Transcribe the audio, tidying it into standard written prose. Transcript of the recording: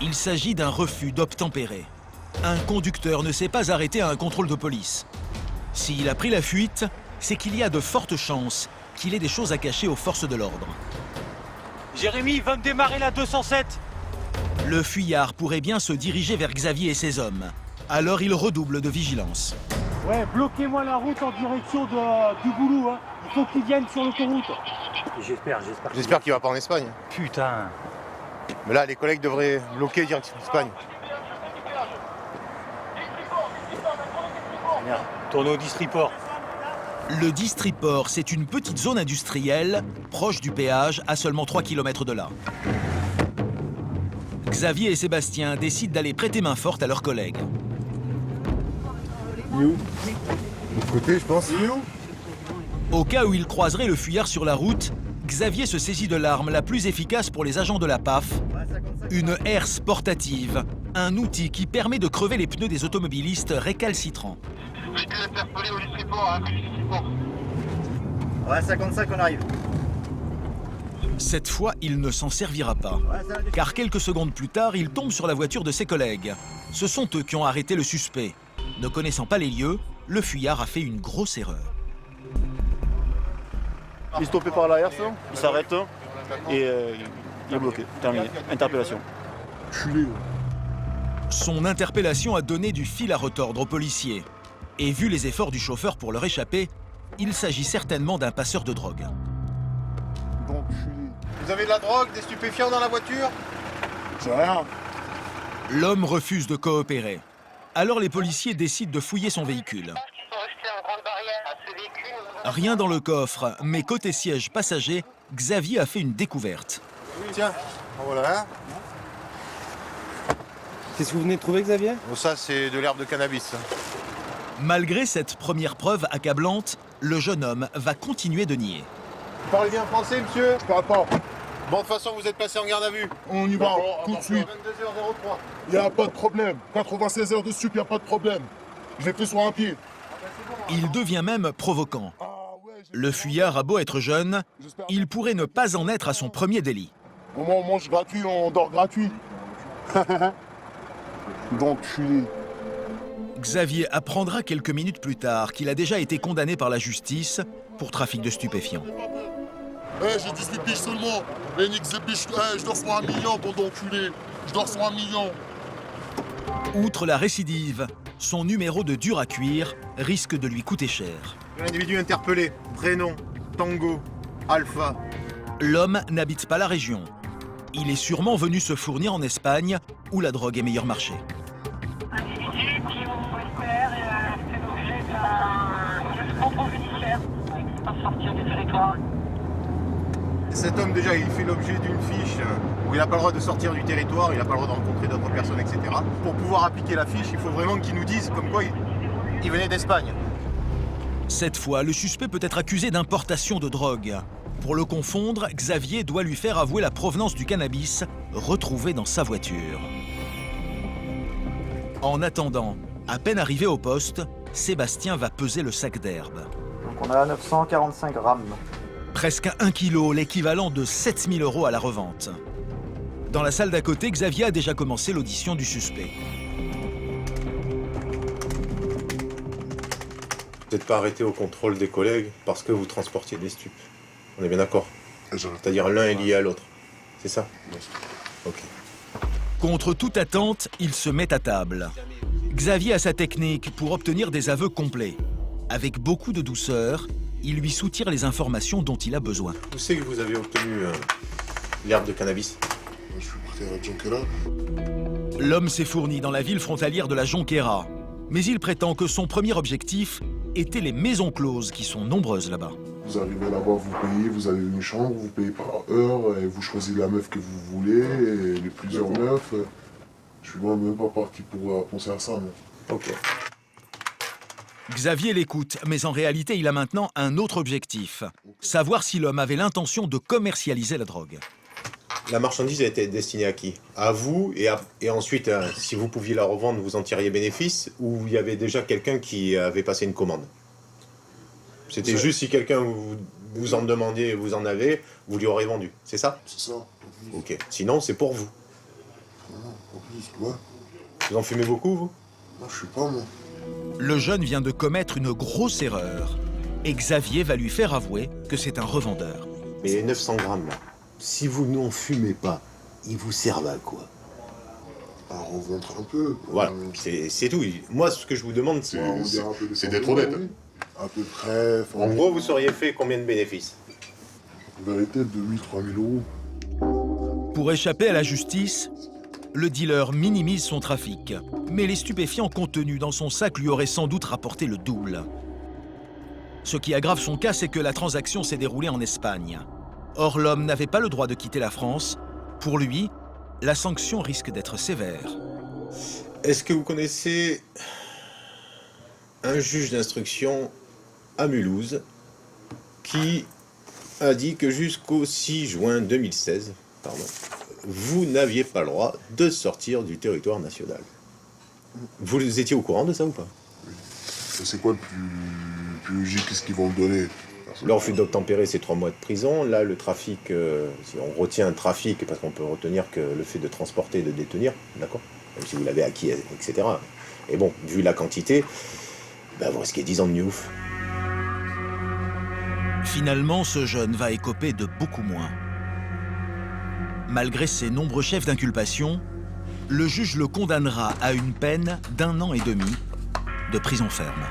Il s'agit d'un refus d'obtempérer. Un conducteur ne s'est pas arrêté à un contrôle de police. S'il a pris la fuite, c'est qu'il y a de fortes chances qu'il ait des choses à cacher aux forces de l'ordre. Jérémy, va me démarrer la 207. Le fuyard pourrait bien se diriger vers Xavier et ses hommes. Alors il redouble de vigilance. Ouais, bloquez-moi la route en direction du Goulou. Hein. Il faut qu'ils viennent sur l'autoroute. J'espère qu'il va pas en Espagne. Putain. Mais là, les collègues devraient bloquer direction Espagne. Merde, tournez au distriport. Le distriport, c'est une petite zone industrielle, proche du péage, à seulement 3 km de là. Xavier et Sébastien décident d'aller prêter main forte à leurs collègues. De l'autre côté, je pense. Au cas où il croiserait le fuyard sur la route, Xavier se saisit de l'arme la plus efficace pour les agents de la PAF, une herse portative, un outil qui permet de crever les pneus des automobilistes récalcitrants. J'ai été interpellé au distriport, Ouais, 55, on arrive. Cette fois, il ne s'en servira pas, car quelques secondes plus tard, il tombe sur la voiture de ses collègues. Ce sont eux qui ont arrêté le suspect. Ne connaissant pas les lieux, le fuyard a fait une grosse erreur. Il est stoppé par la herse, il s'arrête et il est bloqué. Terminé. Interpellation. Son interpellation a donné du fil à retordre aux policiers. Et vu les efforts du chauffeur pour leur échapper, il s'agit certainement d'un passeur de drogue. Vous avez de la drogue, des stupéfiants dans la voiture? C'est rien. L'homme refuse de coopérer. Alors les policiers décident de fouiller son véhicule. Rien dans le coffre, mais côté siège passager, Xavier a fait une découverte. Tiens, voilà. Qu'est-ce que vous venez de trouver, Xavier? Bon, ça, c'est de l'herbe de cannabis. Malgré cette première preuve accablante, le jeune homme va continuer de nier. Vous parlez bien français, monsieur? Je parle pas. Bon, de toute façon, vous êtes passé en garde à vue. On y va, tout de suite. 22h03. Il n'y a pas de problème. 96 heures de sup, il n'y a pas de problème. Je l'ai fait sur un pied. Il devient même provoquant. Le fuyard a beau être jeune, il pourrait ne pas en être à son premier délit. Au moins, on mange gratuit, on dort gratuit. Donc, je suis... Xavier apprendra quelques minutes plus tard qu'il a déjà été condamné par la justice pour trafic de stupéfiants. J'ai 18 piges seulement. Nick Zepiche, je dors sur 1 million, bon d'enculé. Je dors sur 1 million. Outre la récidive, son numéro de dur à cuire risque de lui coûter cher. L'individu interpellé, prénom, Tango, Alpha. L'homme n'habite pas la région. Il est sûrement venu se fournir en Espagne, où la drogue est meilleur marché. Individu qui au SPR fait l'objet d'un contrôle judiciaire. Il ne peut pas sortir du territoire. Cet homme, déjà, il fait l'objet d'une fiche où il n'a pas le droit de sortir du territoire, il n'a pas le droit de rencontrer d'autres personnes, etc. Pour pouvoir appliquer la fiche, il faut vraiment qu'il nous dise comme quoi il venait d'Espagne. Cette fois, le suspect peut être accusé d'importation de drogue. Pour le confondre, Xavier doit lui faire avouer la provenance du cannabis retrouvé dans sa voiture. En attendant, à peine arrivé au poste, Sébastien va peser le sac d'herbe. Donc on a 945 grammes. Presque 1 kilo, l'équivalent de 7 000 € à la revente. Dans la salle d'à côté, Xavier a déjà commencé l'audition du suspect. Vous n'êtes pas arrêté au contrôle des collègues parce que vous transportiez des stupes. On est bien d'accord? C'est-à-dire l'un est lié à l'autre. C'est ça? Ok. Contre toute attente, il se met à table. Xavier a sa technique pour obtenir des aveux complets. Avec beaucoup de douceur, il lui soutire les informations dont il a besoin. Où c'est que vous avez obtenu l'herbe de cannabis? Je suis parti à la Jonquera. L'homme s'est fourni dans la ville frontalière de la Jonquera. Mais il prétend que son premier objectif était les maisons closes qui sont nombreuses là-bas. Vous arrivez là-bas, vous payez, vous avez une chambre, vous payez par heure, et vous choisissez la meuf que vous voulez, et les plusieurs meufs. Je suis même pas parti pour penser à ça, moi. Ok. Xavier l'écoute, mais en réalité, il a maintenant un autre objectif. Savoir si l'homme avait l'intention de commercialiser la drogue. La marchandise a été destinée à qui? À vous, et ensuite, si vous pouviez la revendre, vous en tiriez bénéfice, ou il y avait déjà quelqu'un qui avait passé une commande? C'était juste si quelqu'un vous en demandait, vous en avez, vous lui aurez vendu, c'est ça? C'est ça. Ok. Sinon, c'est pour vous. En plus, ouais. Vous en fumez beaucoup, vous? Moi, je sais pas, moi. Le jeune vient de commettre une grosse erreur. Et Xavier va lui faire avouer que c'est un revendeur. Mais les 900 grammes, là, si vous n'en fumez pas, ils vous servent à quoi? À revendre un peu. Voilà, c'est tout. Moi, ce que je vous demande, c'est... C'est d'être honnête. À peu près. En gros, vous seriez fait combien de bénéfices? En vérité, 2000, 3000 euros. Pour échapper à la justice, le dealer minimise son trafic. Mais les stupéfiants contenus dans son sac lui auraient sans doute rapporté le double. Ce qui aggrave son cas, c'est que la transaction s'est déroulée en Espagne. Or, l'homme n'avait pas le droit de quitter la France. Pour lui, la sanction risque d'être sévère. Est-ce que vous connaissez un juge d'instruction à Mulhouse qui a dit que jusqu'au 6 juin 2016, vous n'aviez pas le droit de sortir du territoire national? Vous étiez au courant de ça ou pas? C'est quoi le plus logique? Qu'est-ce qu'ils vont me donner? Le refus d'obtempérer, c'est 3 mois de prison. Là, le trafic, si on retient un trafic, parce qu'on peut retenir que le fait de transporter et de détenir, d'accord? Même si vous l'avez acquis, etc. Et bon, vu la quantité, ben, vous risquez 10 ans de NIOF. Finalement, ce jeune va écoper de beaucoup moins. Malgré ses nombreux chefs d'inculpation, le juge le condamnera à une peine d'1 an et demi de prison ferme.